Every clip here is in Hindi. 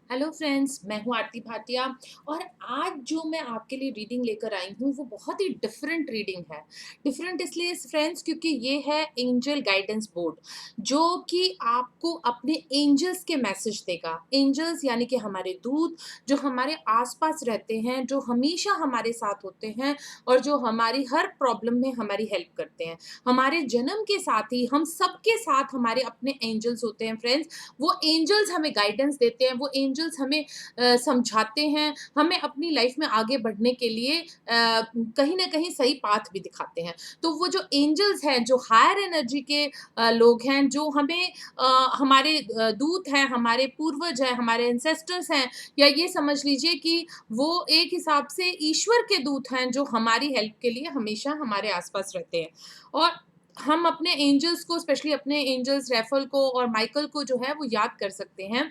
हेलो फ्रेंड्स, मैं हूँ आरती भाटिया। और आज जो मैं आपके लिए रीडिंग लेकर आई हूँ वो बहुत ही डिफरेंट रीडिंग है। डिफरेंट इसलिए फ्रेंड्स क्योंकि ये है एंजल गाइडेंस बोर्ड, जो कि आपको अपने एंजल्स के मैसेज देगा। एंजल्स यानी कि हमारे दूत जो हमारे आसपास रहते हैं, जो हमेशा हमारे साथ होते हैं और जो हमारी हर प्रॉब्लम में हमारी हेल्प करते हैं। हमारे जन्म के साथ ही हम सबके साथ हमारे अपने एंजल्स होते हैं फ्रेंड्स। वो एंजल्स हमें गाइडेंस देते हैं, वो एंजल्स हमें समझाते हैं, हमें अपनी लाइफ में आगे बढ़ने के लिए कहीं न कहीं सही पाथ भी दिखाते हैं। तो वो जो एंजल्स हैं, जो हायर एनर्जी के लोग हैं, जो हमें हमारे दूत हैं, हमारे पूर्वज हैं, हमारे एंसेस्टर्स हैं, या ये समझ लीजिए कि वो एक हिसाब से ईश्वर के दूत हैं, जो हमारी हेल्प के लिए हमेशा हमारे आस-पास रहते हैं। और हम अपने एंजल्स को, स्पेशली अपने एंजल्स रैफल को और माइकल को जो है वो याद कर सकते हैं।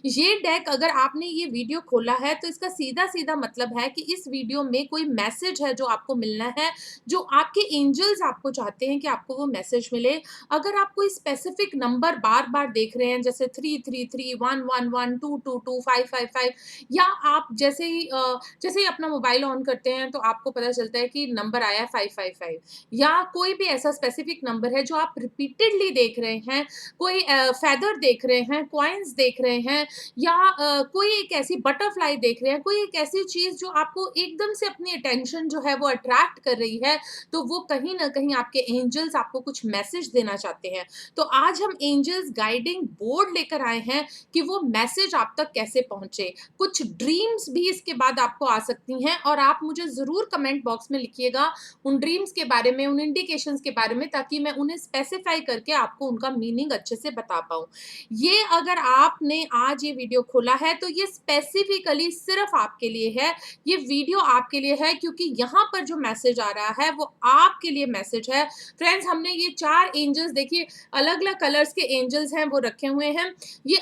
ये डेक, अगर आपने ये वीडियो खोला है तो इसका सीधा-सीधा मतलब है कि इस वीडियो में कोई मैसेज है जो आपको मिलना है, जो आपके एंजल्स आपको चाहते हैं कि आपको वो मैसेज मिले। अगर आप कोई स्पेसिफिक नंबर बार-बार देख रहे हैं, जैसे 333, 111, 222, 555, या आप जैसे ही अपना मोबाइल ऑन करते हैं तो आपको पता चलता है कि नंबर आया है 555, या कोई भी ऐसा स्पेसिफिक नंबर है जो आप रिपीटेडली देख रहे हैं, कोई फेदर देख रहे हैं, कॉइन्स देख रहे हैं, या कोई एक ऐसी बटरफ्लाई देख रहे हैं, कोई एक ऐसी चीज़ जो आपको एकदम से अपनी अटेंशन जो है वो अट्रैक्ट कर रही है, तो वो कहीं न कहीं आपके एंजल्स आपको कुछ मैसेज देना चाहते हैं। तो आज हम एंजल्स गाइडिंग बोर्ड लेकर आए हैं कि वो मैसेज आप तक कैसे पहुँचे। कुछ ड्रीम्स भी इसके बाद आपको आ सकती हैं, और आप मुझे ज़रूर कमेंट बॉक्स में लिखिएगा उन ड्रीम्स के बारे में, उन इंडिकेशंस के बारे में, ताकि मैं उन्हें स्पेसिफाई करके आपको उनका मीनिंग अच्छे से बता पाऊँ। ये अगर आपने आज ये वीडियो खोला है तो ये स्पेसिफिकली सिर्फ़ आपके लिए है। ये वीडियो आपके लिए है, क्योंकि यहाँ पर जो मैसेज आ रहा है वो आपके लिए मैसेज है। फ्रेंड्स, हमने ये 4 एंजल्स देखिए, अलग-अलग कलर्स के एंजल्स हैं वो रखे हुए हैं। ये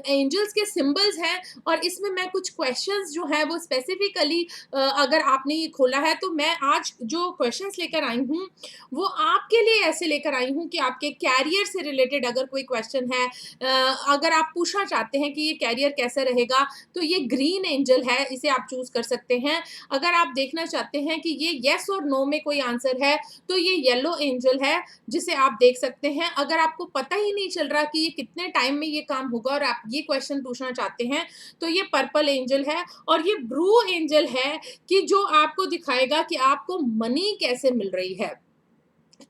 एंजल्स के सिंबल्स हैं, और इसमें मैं कुछ क्वेश्चंस जो हैं वो स्पेसिफिकली, अगर आपने ये खोला है तो मैं आज जो क्वेश्चंस लेकर आई हूँ वो आपके लिए ऐसे लेकर आई हूँ कि आपके कैरियर से रिलेटेड अगर कोई क्वेश्चन है, अगर आप पूछना चाहते हैं कि ये कैरियर कैसा रहेगा, तो ये ग्रीन एंजल है, इसे आप चूज कर सकते हैं। अगर आप देखना चाहते हैं कि ये येस और नो में कोई आंसर है, तो ये येलो एंजल है, जिसे आप देख सकते हैं। अगर आपको पता ही नहीं चल रहा कि ये कितने टाइम में ये काम होगा और आप ये क्वेश्चन पूछना चाहते हैं, तो ये पर्पल एंजल है। और ये ब्लू एंजल है कि जो आपको दिखाएगा कि आपको मनी कैसे मिल रही है।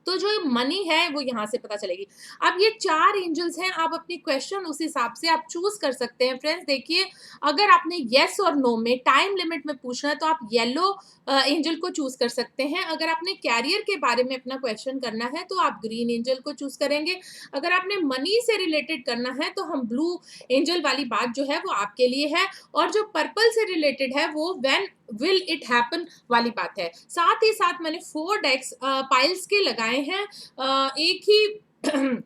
तो जो मनी है वो यहाँ से पता चलेगी। अब ये 4 एंजल्स हैं, आप अपनी क्वेश्चन उस हिसाब से आप चूज़ कर सकते हैं। फ्रेंड्स देखिए, अगर आपने येस और नो में टाइम लिमिट में पूछना है तो आप येलो एंजल को चूज़ कर सकते हैं। अगर आपने कैरियर के बारे में अपना क्वेश्चन करना है तो आप ग्रीन एंजल को चूज़ करेंगे। अगर आपने मनी से रिलेटेड करना है तो हम ब्लू एंजल वाली बात जो है वो आपके लिए है। और जो पर्पल से रिलेटेड है वो व्हेन विल इट हैपन वाली बात है। साथ ही साथ मैंने 4 डेक्स पाइल्स के लगाए हैं, एक ही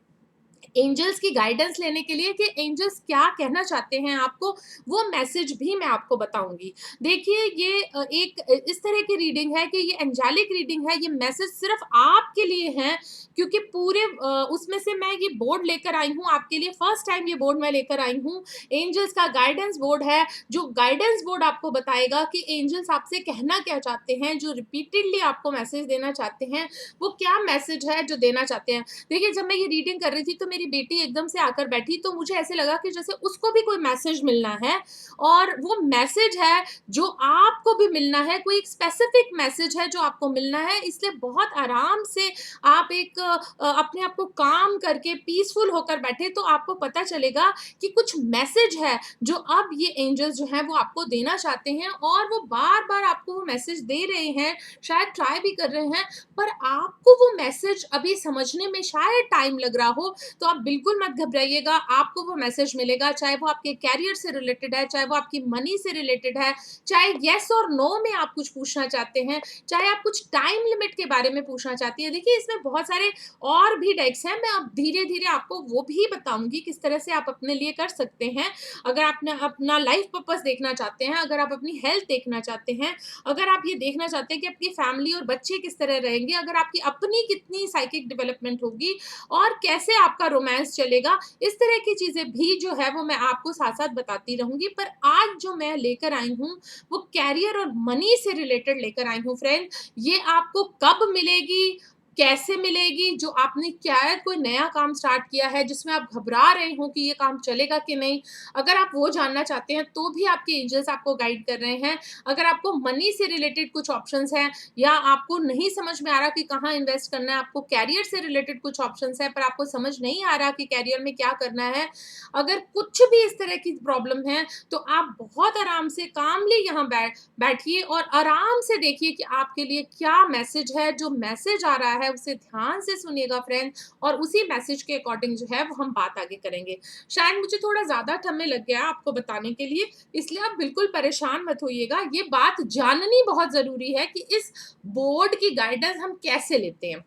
एंजल्स की गाइडेंस लेने के लिए कि एंजल्स क्या कहना चाहते हैं आपको, वो मैसेज भी मैं आपको बताऊँगी। देखिए, ये एक इस तरह की रीडिंग है कि ये एंजेलिक रीडिंग है, ये मैसेज सिर्फ़ आपके लिए है, क्योंकि पूरे उसमें से मैं ये बोर्ड लेकर आई हूँ आपके लिए, फर्स्ट टाइम ये बोर्ड मैं लेकर आई हूँ। एंजल्स का गाइडेंस बोर्ड है, जो गाइडेंस बोर्ड आपको बताएगा कि एंजल्स आपसे कहना क्या चाहते हैं, जो रिपीटेडली आपको मैसेज देना चाहते हैं, वो क्या मैसेज है जो देना चाहते हैं। देखिए, जब मैं ये रीडिंग कर रही थी तो मेरी बेटी एकदम से आकर बैठी, तो मुझे ऐसे लगा कि जैसे उसको भी कोई मैसेज मिलना है, और वो मैसेज है जो आपको भी मिलना है, कोई एक स्पेसिफिक मैसेज है जो आपको मिलना है। इसलिए बहुत आराम से आप एक अपने आप को काम करके पीसफुल होकर बैठे, तो आपको पता चलेगा कि कुछ मैसेज है जो अब ये एंजल्स जो हैं वो आपको देना चाहते हैं, और वो बार-बार आपको वो मैसेज दे रहे हैं, शायद ट्राई भी कर रहे हैं, पर आपको वो मैसेज अभी समझने में शायद टाइम लग रहा हो। तो आप बिल्कुल मत घबराइएगा, आपको वो मैसेज मिलेगा, चाहे वो आपके कैरियर से रिलेटेड है, चाहे वो आपकी मनी से रिलेटेड है, चाहे येस और नो में आप कुछ पूछना चाहते हैं, चाहे आप कुछ टाइम लिमिट के बारे में पूछना चाहती हैं। देखिए, इसमें बहुत सारे और भी डेक्स हैं, मैं अब धीरे-धीरे आपको वो भी बताऊँगी किस तरह से आप अपने लिए कर सकते हैं। अगर आपने अपना लाइफ पर्पस देखना चाहते हैं, अगर आप अपनी हेल्थ देखना चाहते हैं, अगर आप ये देखना चाहते हैं कि आपकी फैमिली और बच्चे किस तरह रहेंगे, अगर आपकी अपनी कितनी साइकिक डेवलपमेंट होगी और कैसे आपका रोमांस चलेगा, इस तरह की चीज़ें भी जो है वो मैं आपको साथ-साथ बताती रहूँगी। पर आज जो मैं लेकर आई हूँ वो कैरियर और मनी से रिलेटेड लेकर आई हूँ फ्रेंड। ये आपको कब मिलेगी, कैसे मिलेगी, जो आपने शायद कोई नया काम स्टार्ट किया है जिसमें आप घबरा रहे हो कि ये काम चलेगा कि नहीं, अगर आप वो जानना चाहते हैं तो भी आपके एंजल्स आपको गाइड कर रहे हैं। अगर आपको मनी से रिलेटेड कुछ ऑप्शंस हैं या आपको नहीं समझ में आ रहा कि कहाँ इन्वेस्ट करना है, आपको कैरियर से रिलेटेड कुछ ऑप्शंस हैं पर आपको समझ नहीं आ रहा कि कैरियर में क्या करना है, अगर कुछ भी इस तरह की प्रॉब्लम है तो आप बहुत आराम से कामली यहाँ बैठिए और आराम से देखिए कि आपके लिए क्या मैसेज है। जो मैसेज आ रहा है उसे ध्यान से सुनिएगा फ्रेंड, और उसी मैसेज के अकॉर्डिंग जो है वो हम बात आगे करेंगे। शायद मुझे थोड़ा ज़्यादा समय लग गया आपको बताने के लिए, इसलिए आप बिल्कुल परेशान मत होइएगा। ये बात जाननी बहुत ज़रूरी है कि इस बोर्ड की गाइडेंस हम कैसे लेते हैं।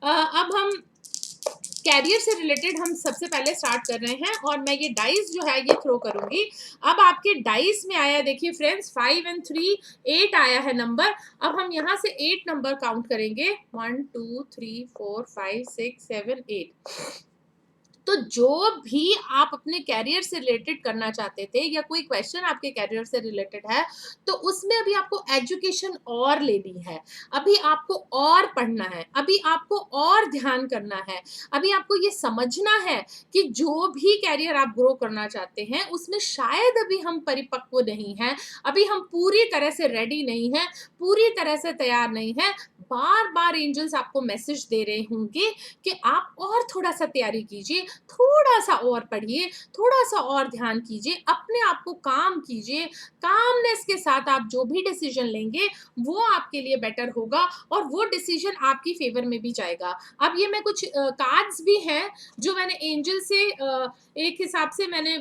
अब हम कैरियर से रिलेटेड हम सबसे पहले स्टार्ट कर रहे हैं और मैं ये डाइस जो है ये थ्रो करूंगी। अब आपके डाइस में आया देखिए फ्रेंड्स 5 और 3, 8 आया है नंबर। अब हम यहाँ से 8 नंबर काउंट करेंगे, 1 2 3 4 5 6 7 8। तो जो भी आप अपने कैरियर से रिलेटेड करना चाहते थे या कोई क्वेश्चन आपके कैरियर से रिलेटेड है तो उसमें अभी आपको एजुकेशन और लेनी है, अभी आपको और पढ़ना है, अभी आपको और ध्यान करना है, अभी आपको ये समझना है कि जो भी कैरियर आप ग्रो करना चाहते हैं उसमें शायद अभी हम परिपक्व नहीं हैं, अभी हम पूरी तरह से रेडी नहीं हैं, पूरी तरह से तैयार नहीं हैं। बार बार एंजल्स आपको मैसेज दे रहे होंगे कि आप और थोड़ा सा तैयारी कीजिए, थोड़ा सा और पढ़िए, थोड़ा सा और ध्यान कीजिए, अपने आप को काम कीजिए। कामनेस के साथ आप जो भी डिसीजन लेंगे वो आपके लिए बेटर होगा और वो डिसीजन आपकी फेवर में भी जाएगा। अब ये मैं कुछ कार्ड्स भी हैं जो मैंने एंजल से एक हिसाब से मैंने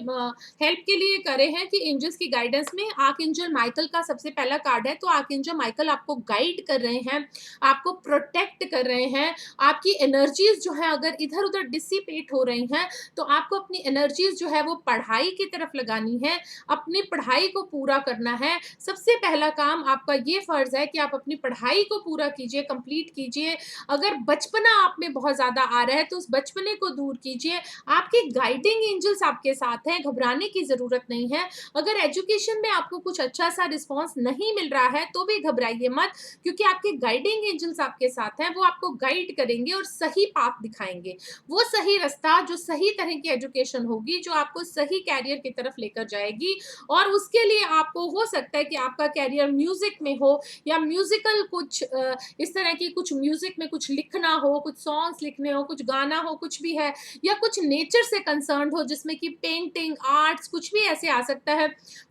हेल्प के लिए करे हैं कि एंजल्स की गाइडेंस में आर्कएंजल माइकल का सबसे पहला कार्ड है। तो आर्कएंजल माइकल आपको गाइड कर रहे हैं, आपको प्रोटेक्ट कर रहे हैं। आपकी एनर्जीज जो है अगर इधर उधर डिसिपेट हो रही हैं तो आपको अपनी एनर्जीज जो है वो पढ़ाई की तरफ लगानी है, अपनी पढ़ाई को पूरा करना है। सबसे पहला काम आपका ये फर्ज है कि आप अपनी पढ़ाई को पूरा कीजिए, कंप्लीट कीजिए। अगर बचपना आप में बहुत ज्यादा आ रहा है तो उस बचपने को दूर कीजिए। आपके गाइडिंग एंजल्स आपके साथ हैं, घबराने की जरूरत नहीं है। अगर एजुकेशन में आपको कुछ अच्छा सा रिस्पॉन्स नहीं मिल रहा है तो भी घबराइए मत, क्योंकि आपके गाइडिंग एंजल्स आपके साथ हैं, वो आपको गाइड करेंगे और सही पाथ दिखाएंगे, वो सही रास्ता जो सही तरह की एजुकेशन होगी, जो आपको सही कैरियर की तरफ लेकर जाएगी। और उसके लिए आपको हो सकता है कि आपका कैरियर म्यूजिक में हो या म्यूजिकल कुछ इस तरह की कुछ म्यूजिक में कुछ लिखना हो, कुछ सॉन्ग्स लिखने हो, कुछ गाना हो, कुछ भी है, या कुछ नेचर से कंसर्न हो जिसमें कि पेंटिंग, आर्ट्स, कुछ भी ऐसे आ सकता है,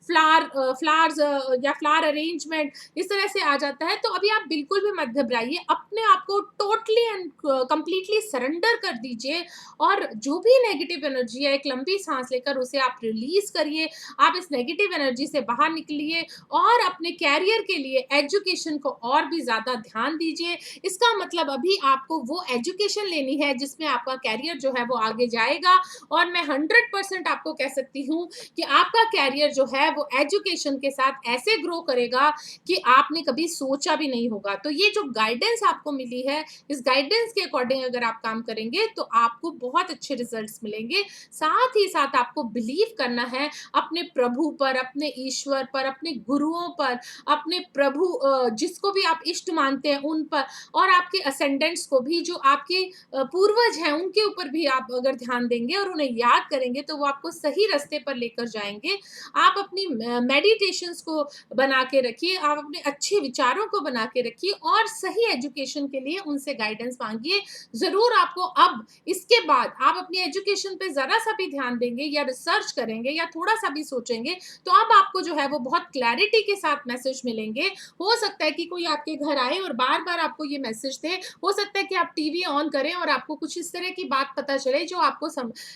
फ्लावर्स या फ्लावर अरेंजमेंट इस तरह से आ जाता है। तो अभी आप बिल्कुल भी मत घबराइए, अपने आप को टोटली एंड कंप्लीटली सरेंडर कर दीजिए और जो भी नेगेटिव एनर्जी है एक लंबी सांस लेकर उसे आप रिलीज करिए। आप इस नेगेटिव एनर्जी से बाहर निकलिए और अपने कैरियर के लिए एजुकेशन को और भी ज्यादा ध्यान दीजिए। इसका मतलब अभी आपको वो एजुकेशन लेनी है जिसमें आपका कैरियर जो है वो आगे जाएगा। और मैं 100% आपको कह सकती हूँ कि आपका कैरियर जो है वो एजुकेशन के साथ ऐसे ग्रो करेगा कि आपने कभी सोचा भी नहीं होगा। तो ये जो गाइडेंस आपको मिली है, इस गाइडेंस के अकॉर्डिंग अगर आप काम करेंगे तो आपको बहुत अच्छे रिजल्ट्स मिलेंगे। साथ ही साथ आपको बिलीव करना है अपने प्रभु पर, अपने ईश्वर पर, अपने गुरुओं पर, अपने प्रभु जिसको भी आप इष्ट मानते हैं उन पर, और आपके असेंडेंट्स को भी, जो आपके पूर्वज हैं उनके ऊपर भी आप अगर ध्यान देंगे और उन्हें याद करेंगे तो वो आपको सही रास्ते पर लेकर जाएंगे। आप अपनी मेडिटेशंस को बना के रखिए, आप अपने अच्छे विचारों को बना के रखिए और सही एजुकेशन के लिए उनसे गाइडेंस मांगिए। जरूर आपको अब इसके बाद आप अपनी एजुकेशन पे जरा सा भी ध्यान देंगे या रिसर्च करेंगे या थोड़ा सा भी सोचेंगे तो अब आपको जो है वो बहुत क्लैरिटी के साथ मैसेज मिलेंगे। हो सकता है कि कोई आपके घर आए और बार बार आपको ये मैसेज दे, हो सकता है कि आप टीवी ऑन करें और आपको कुछ इस तरह की बात पता चले जो आपको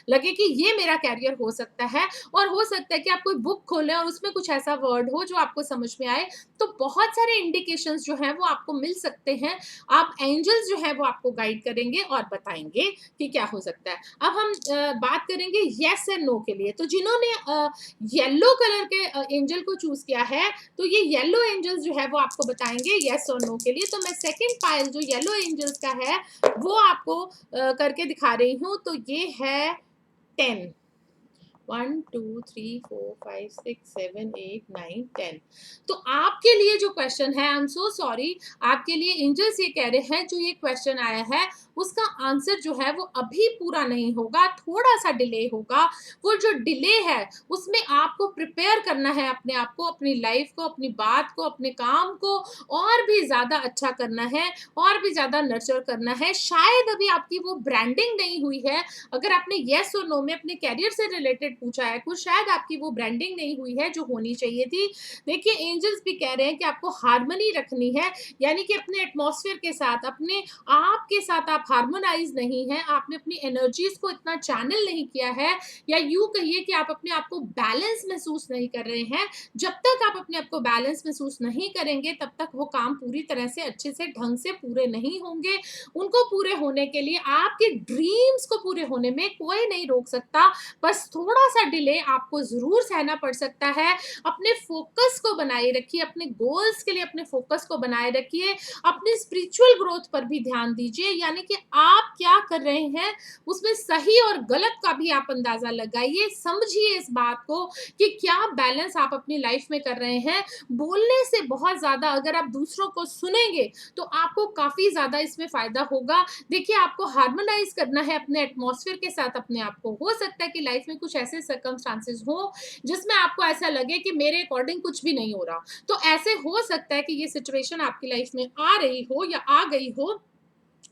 लगे कि ये मेरा कैरियर हो सकता है, और हो सकता है कि आप कोई बुक खोलें और उसमें कुछ ऐसा वर्ड हो जो आपको समझ में आए। तो बहुत सारे इंडिकेशंस जो हैं वो आपको मिल सकते हैं। आप एंजल्स जो है वो आपको गाइड करेंगे और बताएंगे कि क्या हो सकता है। अब हम बात करेंगे येस एंड नो के लिए। तो जिन्होंने येलो कलर के एंजल को चूज किया है तो ये येलो एंजल्स जो है वो आपको बताएंगे येस और नो के लिए। तो मैं सेकंड पाइल जो येलो एंजल्स का है वो आपको करके दिखा रही हूँ। तो ये है 10, 1 2 3 4 5 6 7 8 9 10। तो आपके लिए जो क्वेश्चन है, आई एम सो सॉरी, आपके लिए एंजल्स ये कह रहे हैं जो ये क्वेश्चन आया है उसका आंसर जो है वो अभी पूरा नहीं होगा, थोड़ा सा डिले होगा। वो जो डिले है उसमें आपको प्रिपेयर करना है अपने आप को, अपनी लाइफ को, अपनी बात को, अपने काम को और भी ज़्यादा अच्छा करना है, और भी ज़्यादा नर्चर करना है। शायद अभी आपकी वो ब्रांडिंग नहीं हुई है। अगर आपने येस और नो में अपने करियर से रिलेटेड पूछा है कुछ, शायद आपकी वो ब्रांडिंग नहीं हुई है जो होनी चाहिए थी। देखिए एंजल्स भी कह रहे हैं कि आपको हार्मनी रखनी है, यानी कि अपने एटमॉस्फेयर के साथ, अपने आप के साथ आप हार्मोनाइज नहीं है, आपने अपनी एनर्जीज को इतना चैनल नहीं किया है, या यूं कहिए कि आप अपने आप को बैलेंस महसूस नहीं कर रहे हैं। जब तक आप अपने आप को बैलेंस महसूस नहीं करेंगे तब तक वो काम पूरी तरह से अच्छे से ढंग से पूरे नहीं होंगे। उनको पूरे होने के लिए, आपके ड्रीम्स को पूरे होने में कोई नहीं रोक सकता, बस थोड़ा सा डिले आपको जरूर सहना पड़ सकता है। अपने फोकस को बनाए रखिए, अपने गोल्स के लिए अपने फोकस को बनाए रखिए, अपनी स्पिरिचुअल ग्रोथ पर भी ध्यान दीजिए, यानी कि आप क्या कर रहे हैं उसमें सही और गलत का भी आप अंदाजा लगाइए, समझिए इस बात को कि क्या बैलेंस आप अपनी लाइफ में कर रहे हैं। बोलने से बहुत ज्यादा अगर आप दूसरों को सुनेंगे तो आपको काफी ज्यादा इसमें फायदा होगा। देखिए आपको हार्मोनाइज करना है अपने एटमॉस्फेयर के साथ अपने आप को। हो सकता है कि लाइफ में कुछ ऐसे सर्कमस्टांसेस हो जिसमें आपको ऐसा लगे कि मेरे अकॉर्डिंग कुछ भी नहीं हो रहा, तो ऐसे हो सकता है कि ये सिचुएशन आपकी लाइफ में आ रही हो या आ गई हो,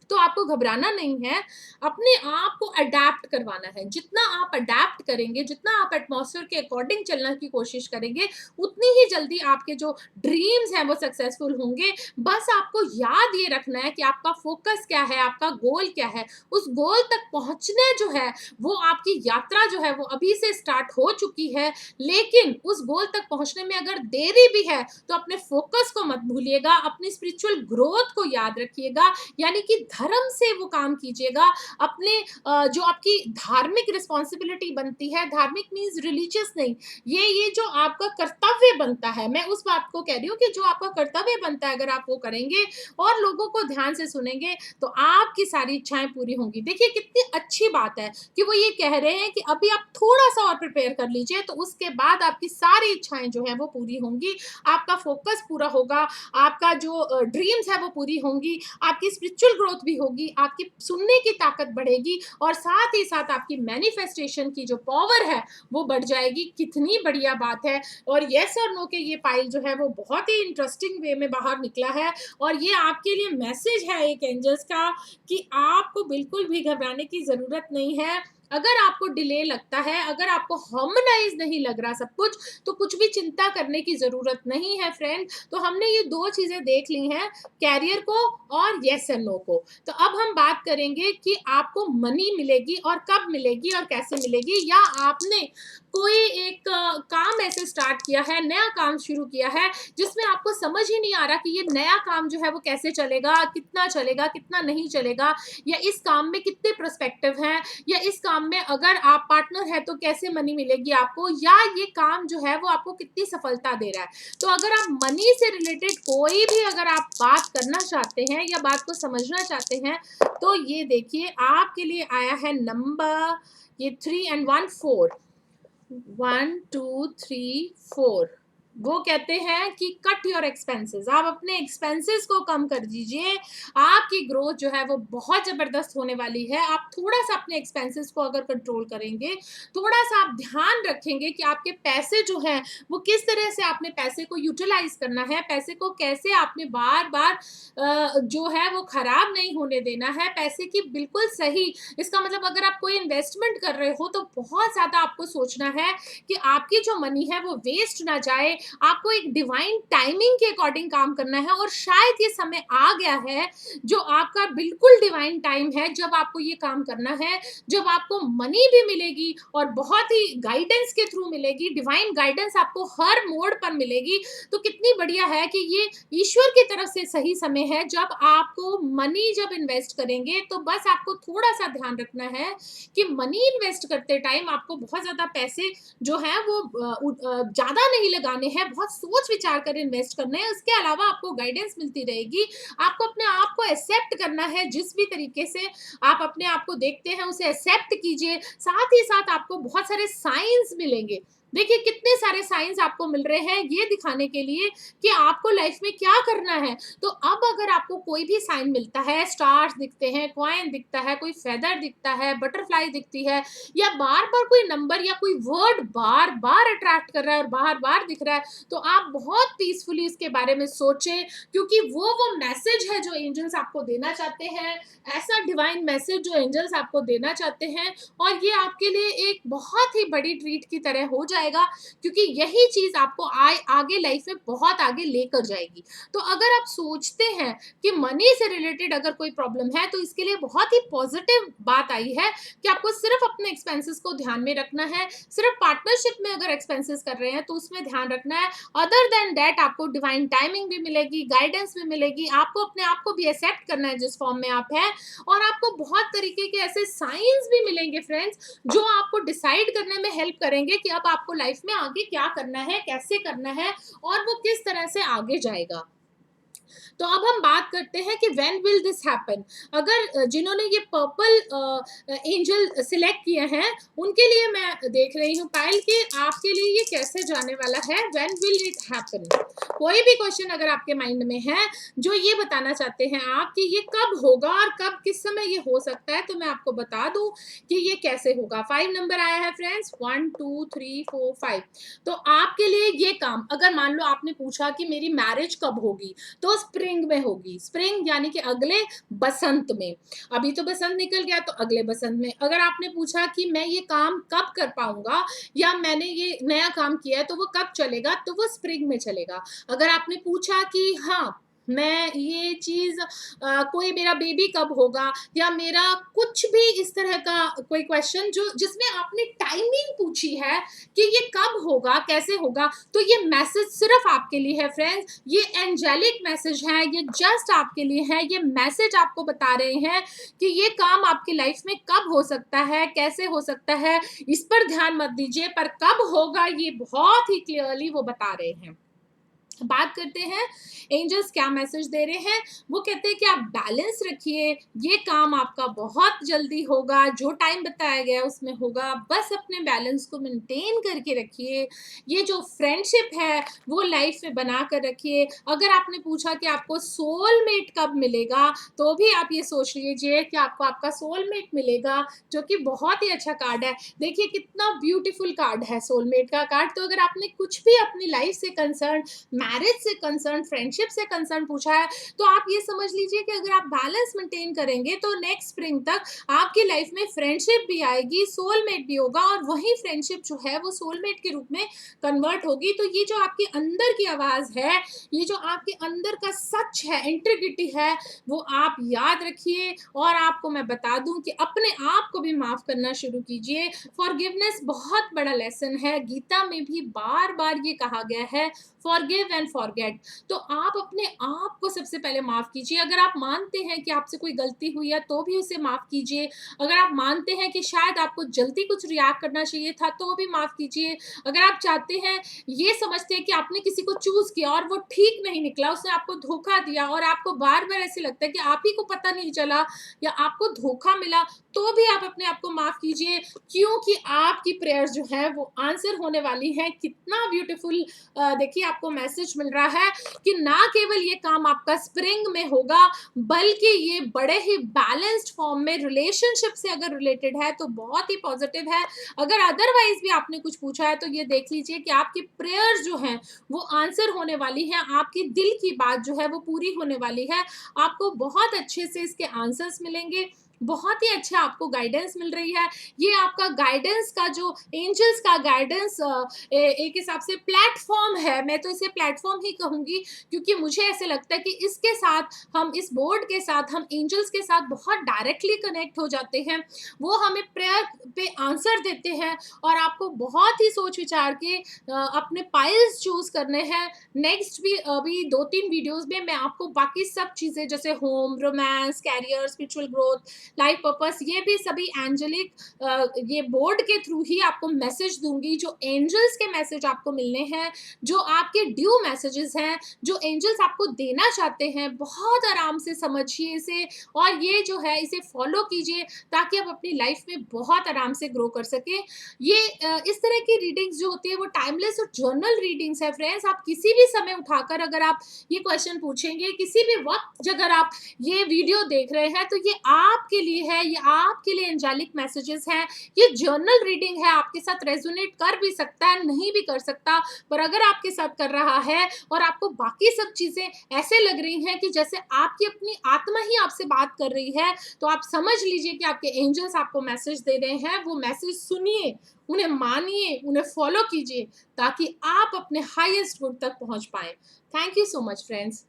तो आपको घबराना नहीं है, अपने आप को अडेप्ट करवाना है। जितना आप अडेप्ट करेंगे, जितना आप एटमॉस्फेयर के अकॉर्डिंग चलने की कोशिश करेंगे, उतनी ही जल्दी आपके जो ड्रीम्स हैं वो सक्सेसफुल होंगे। बस आपको याद ये रखना है कि आपका फोकस क्या है, आपका गोल क्या है। उस गोल तक पहुंचने जो है वो आपकी यात्रा जो है वो अभी से स्टार्ट हो चुकी है, लेकिन उस गोल तक पहुंचने में अगर देरी भी है तो अपने फोकस को मत भूलिएगा, अपनी स्पिरिचुअल ग्रोथ को याद रखिएगा, यानी कि धर्म से वो काम कीजिएगा। अपने जो आपकी धार्मिक रिस्पॉन्सिबिलिटी बनती है, धार्मिक मीन्स रिलीजियस नहीं, ये जो आपका कर्तव्य बनता है, मैं उस बात को कह रही हूँ कि जो आपका कर्तव्य बनता है अगर आप वो करेंगे और लोगों को ध्यान से सुनेंगे तो आपकी सारी इच्छाएं पूरी होंगी। देखिए कितनी अच्छी बात है कि वो ये कह रहे हैं कि अभी आप थोड़ा सा और प्रिपेयर कर लीजिए, तो उसके बाद आपकी सारी इच्छाएं जो है वो पूरी होंगी, आपका फोकस पूरा होगा, आपका जो ड्रीम्स है वो पूरी होंगी, आपकी स्पिरिचुअल ग्रोथ भी होगी, आपकी सुनने की ताकत बढ़ेगी, और साथ ही साथ आपकी मैनिफेस्टेशन की जो पावर है वो बढ़ जाएगी। कितनी बढ़िया बात है। और यस और नो के ये पाइल जो है वो बहुत ही इंटरेस्टिंग वे में बाहर निकला है, और ये आपके लिए मैसेज है एक एंजल्स का कि आपको बिल्कुल भी घबराने की जरूरत नहीं है। अगर आपको डिले लगता है, अगर आपको हार्मोनाइज नहीं लग रहा सब कुछ, तो कुछ भी चिंता करने की जरूरत नहीं है फ्रेंड। तो हमने ये दो चीजें देख ली हैं, कैरियर को और यस एंड नो को। तो अब हम बात करेंगे कि आपको मनी मिलेगी और कब मिलेगी और कैसे मिलेगी, या आपने कोई एक काम ऐसे स्टार्ट किया है, नया काम शुरू किया है जिसमें आपको समझ ही नहीं आ रहा कि ये नया काम जो है वो कैसे चलेगा, कितना नहीं चलेगा, या इस काम में कितने प्रोस्पेक्टिव हैं, या इस काम में अगर आप पार्टनर है तो कैसे मनी मिलेगी आपको, या ये काम जो है वो आपको कितनी सफलता दे रहा है। तो अगर आप मनी से रिलेटेड कोई भी अगर आप बात करना चाहते हैं या बात को समझना चाहते हैं, तो ये देखिए आपके लिए आया है नंबर, ये 3 and 1 4, 1 2 3 4। वो कहते हैं कि कट योर एक्सपेंसेस, आप अपने एक्सपेंसेस को कम कर दीजिए, आपकी ग्रोथ जो है वो बहुत जबरदस्त होने वाली है। आप थोड़ा सा अपने एक्सपेंसेस को अगर कंट्रोल करेंगे, थोड़ा सा आप ध्यान रखेंगे कि आपके पैसे जो हैं वो किस तरह से आपने पैसे को यूटिलाइज करना है, पैसे को कैसे आपने बार बार जो है वो खराब नहीं होने देना है, पैसे की बिल्कुल सही, इसका मतलब अगर आप कोई इन्वेस्टमेंट कर रहे हो तो बहुत ज्यादा आपको सोचना है कि आपकी जो मनी है वो वेस्ट ना जाए। आपको एक डिवाइन टाइमिंग के अकॉर्डिंग काम करना है, और शायद ये समय आ गया है जो आपका बिल्कुल डिवाइन टाइम है जब आपको ये काम करना है, जब आपको मनी भी मिलेगी और बहुत ही गाइडेंस के थ्रू मिलेगी, डिवाइन गाइडेंस आपको हर मोड़ पर मिलेगी। तो कितनी बढ़िया है कि ये ईश्वर की तरफ से सही समय है जब आपको मनी जब इन्वेस्ट करेंगे, तो बस आपको थोड़ा सा ध्यान रखना है कि मनी इन्वेस्ट करते टाइम आपको बहुत ज्यादा पैसे जो है वो ज्यादा नहीं लगाने हैं, बहुत सोच विचार कर इन्वेस्ट करना है। उसके अलावा आपको गाइडेंस मिलती रहेगी। आपको अपने आप को एक्सेप्ट करना है, जिस भी तरीके से आप अपने आप को देखते हैं उसे एक्सेप्ट कीजिए। साथ ही साथ आपको बहुत सारे साइंस मिलेंगे। देखिए कितने सारे साइंस आपको मिल रहे हैं ये दिखाने के लिए कि आपको लाइफ में क्या करना है। तो अब अगर आपको कोई भी साइन मिलता है, स्टार्स दिखते हैं, कॉइन दिखता है, कोई फेदर दिखता है, बटरफ्लाई दिखती है, या बार-बार कोई नंबर या कोई वर्ड बार-बार अट्रैक्ट कर रहा है और बार-बार दिख रहा है, तो आप बहुत पीसफुली इसके बारे में सोचें, क्योंकि वो मैसेज है जो एंजल्स आपको देना चाहते हैं, ऐसा डिवाइन मैसेज जो एंजल्स आपको देना चाहते हैं। और ये आपके लिए एक बहुत ही बड़ी ट्रीट की तरह हो जाएगा, क्योंकि यही चीज़ आपको आगे लाइफ में बहुत आगे लेकर जाएगी। तो अगर आप सोचते हैं कि मनी से रिलेटेड अगर कोई प्रॉब्लम है, तो इसके लिए बहुत ही पॉजिटिव बात आई है कि आपको सिर्फ अपने एक्सपेंसेस को ध्यान में रखना है। सिर्फ पार्टनरशिप में अगर एक्सपेंसेस कर रहे हैं तो उसमें ध्यान रखना है। अदर देन दैट आपको डिवाइन टाइमिंग भी मिलेगी, गाइडेंस भी मिलेगी। आपको अपने आप को भी एक्सेप्ट करना है जिस फॉर्म में आप हैं, और आपको बहुत तरीके के ऐसे साइंस भी मिलेंगे फ्रेंड्स, जो आपको डिसाइड करने में हेल्प करेंगे कि अब आपको लाइफ में आगे क्या करना है, कैसे करना है, और वो किस तरह से आगे जाएगा। तो अब हम बात करते हैं कि व्हेन विल दिस हैपन। अगर जिन्होंने ये पर्पल एंजल सिलेक्ट किए हैं, उनके लिए मैं देख रही हूँ पायल कि आपके लिए ये कैसे जाने वाला है, व्हेन विल इट हैपन। कोई भी क्वेश्चन अगर आपके माइंड में है जो ये बताना चाहते हैं आप कि ये कब होगा और कब किस समय ये हो सकता है, तो मैं आपको बता दूं कि ये कैसे होगा। 5 नंबर आया है फ्रेंड्स, 1 2 3 4 5। तो आपके लिए ये काम, अगर मान लो आपने पूछा कि मेरी मैरिज कब होगी, तो स्प्रिंग में होगी। स्प्रिंग यानी कि अगले बसंत में। अभी तो बसंत निकल गया, तो अगले बसंत में। अगर आपने पूछा कि मैं ये काम कब कर पाऊंगा, या मैंने ये नया काम किया है तो वो कब चलेगा, तो वो स्प्रिंग में चलेगा। अगर आपने पूछा कि हाँ मैं ये चीज कोई मेरा बेबी कब होगा, या मेरा कुछ भी इस तरह का कोई क्वेश्चन जो जिसमें आपने टाइमिंग पूछी है कि ये कब होगा, कैसे होगा, तो ये मैसेज सिर्फ आपके लिए है फ्रेंड्स। ये एंजेलिक मैसेज है, ये जस्ट आपके लिए है। ये मैसेज आपको बता रहे हैं कि ये काम आपकी लाइफ में कब हो सकता है, कैसे हो सकता है। इस पर ध्यान मत दीजिए, पर कब होगा ये बहुत ही क्लियरली वो बता रहे हैं। बात करते हैं एंजल्स क्या मैसेज दे रहे हैं। वो कहते हैं कि आप बैलेंस रखिए, ये काम आपका बहुत जल्दी होगा, जो टाइम बताया गया उसमें होगा, बस अपने बैलेंस को मेंटेन करके रखिए। ये जो फ्रेंडशिप है वो लाइफ में बना कर रखिए। अगर आपने पूछा कि आपको सोलमेट कब मिलेगा, तो भी आप ये सोच लीजिए कि आपको आपका सोलमेट मिलेगा, जो कि बहुत ही अच्छा कार्ड है। देखिए कितना ब्यूटीफुल कार्ड है सोलमेट का कार्ड। तो अगर आपने कुछ भी अपनी लाइफ से कंसर्न, मैरिज से कंसर्न, फ्रेंडशिप से कंसर्न पूछा है, तो आप ये समझ लीजिए कि अगर आप बैलेंस मेंटेन करेंगे तो नेक्स्ट स्प्रिंग तक आपकी लाइफ में फ्रेंडशिप भी आएगी, सोलमेट भी होगा, और वही फ्रेंडशिप जो है वो सोलमेट के रूप में कन्वर्ट होगी। तो ये जो आपके अंदर की आवाज है, ये जो आपके अंदर का सच है, इंटीग्रिटी है, वो आप याद रखिए। और आपको मैं बता दूं कि अपने आप को भी माफ करना शुरू कीजिए। फॉरगिवनेस बहुत बड़ा लेसन है, गीता में भी बार बार ये कहा गया है, फॉरगिव एंड फॉरगेट। तो आप अपने आप को सबसे पहले माफ कीजिए। अगर आप मानते हैं कि आपसे कोई गलती हुई है, तो भी उसे माफ कीजिए। अगर आप मानते हैं कि शायद आपको जल्दी कुछ रिएक्ट करना चाहिए था, तो भी माफ कीजिए। अगर आप चाहते हैं, ये समझते हैं कि आपने किसी को चूज किया और वो ठीक नहीं निकला, उसने आपको धोखा दिया, और आपको बार बार ऐसे लगता है कि आप ही को पता नहीं चला या आपको धोखा मिला, तो भी आप अपने आप को माफ कीजिए, क्योंकि आपकी प्रेयर्स जो है वो आंसर होने वाली है। कितना ब्यूटीफुल देखिए आपको मैसेज मिल रहा है कि ना केवल ये काम आपका स्प्रिंग में होगा, बल्कि ये बड़े ही बैलेंस्ड फॉर्म में रिलेशनशिप से अगर रिलेटेड है तो बहुत ही पॉजिटिव है। अगर अदरवाइज भी आपने कुछ पूछा है, तो ये देख लीजिए कि आपकी प्रेयर्स जो हैं वो आंसर होने वाली है, आपकी दिल की बात जो है वो पूरी होने वाली है। आपको बहुत अच्छे से इसके आंसर्स मिलेंगे, बहुत ही अच्छा आपको गाइडेंस मिल रही है। ये आपका गाइडेंस का जो एंजल्स का गाइडेंस एक हिसाब से प्लेटफॉर्म है, मैं तो इसे प्लेटफॉर्म ही कहूँगी, क्योंकि मुझे ऐसे लगता है कि इसके साथ हम, इस बोर्ड के साथ हम एंजल्स के साथ बहुत डायरेक्टली कनेक्ट हो जाते हैं। वो हमें प्रेयर पे आंसर देते हैं, और आपको बहुत ही सोच विचार के अपने पाइल्स चूज करने हैं। नेक्स्ट भी अभी 2-3 वीडियोस में मैं आपको बाकी सब चीज़ें, जैसे home, romance, career, spiritual growth, life purpose, ये भी सभी एंजेलिक ये बोर्ड के थ्रू ही आपको मैसेज दूंगी। जो एंजल्स के मैसेज आपको मिलने हैं, जो आपके ड्यू मैसेजेस हैं, जो एंजल्स आपको देना चाहते हैं, बहुत आराम से समझिए इसे, और ये जो है इसे फॉलो कीजिए ताकि आप अपनी लाइफ में बहुत आराम से ग्रो कर सकें। ये इस तरह की रीडिंग्स जो होती है वो टाइमलेस और जर्नल रीडिंग्स है फ्रेंड्स। आप किसी भी समय उठाकर अगर आप ये क्वेश्चन पूछेंगे, किसी भी वक्त अगर आप ये वीडियो देख रहे हैं, तो ये आपके लिए है, ये आपके लिए एंजेलिक मैसेजेस हैं। ये जर्नल रीडिंग है, आपके साथ रेजोनेट कर भी सकता है, नहीं भी कर सकता, पर अगर आपके साथ कर रहा है और आपको बाकी सब चीजें ऐसे लग रही हैं कि जैसे आपकी अपनी आत्मा ही आपसे बात कर रही है, तो आप समझ लीजिए कि आपके एंजल्स आपको मैसेज दे रहे हैं। वो मैसेज सुनिए, उन्हें मानिए, उन्हें फॉलो कीजिए ताकि आप अपने हाईएस्ट गुड तक पहुंच पाएं। Thank you so much friends.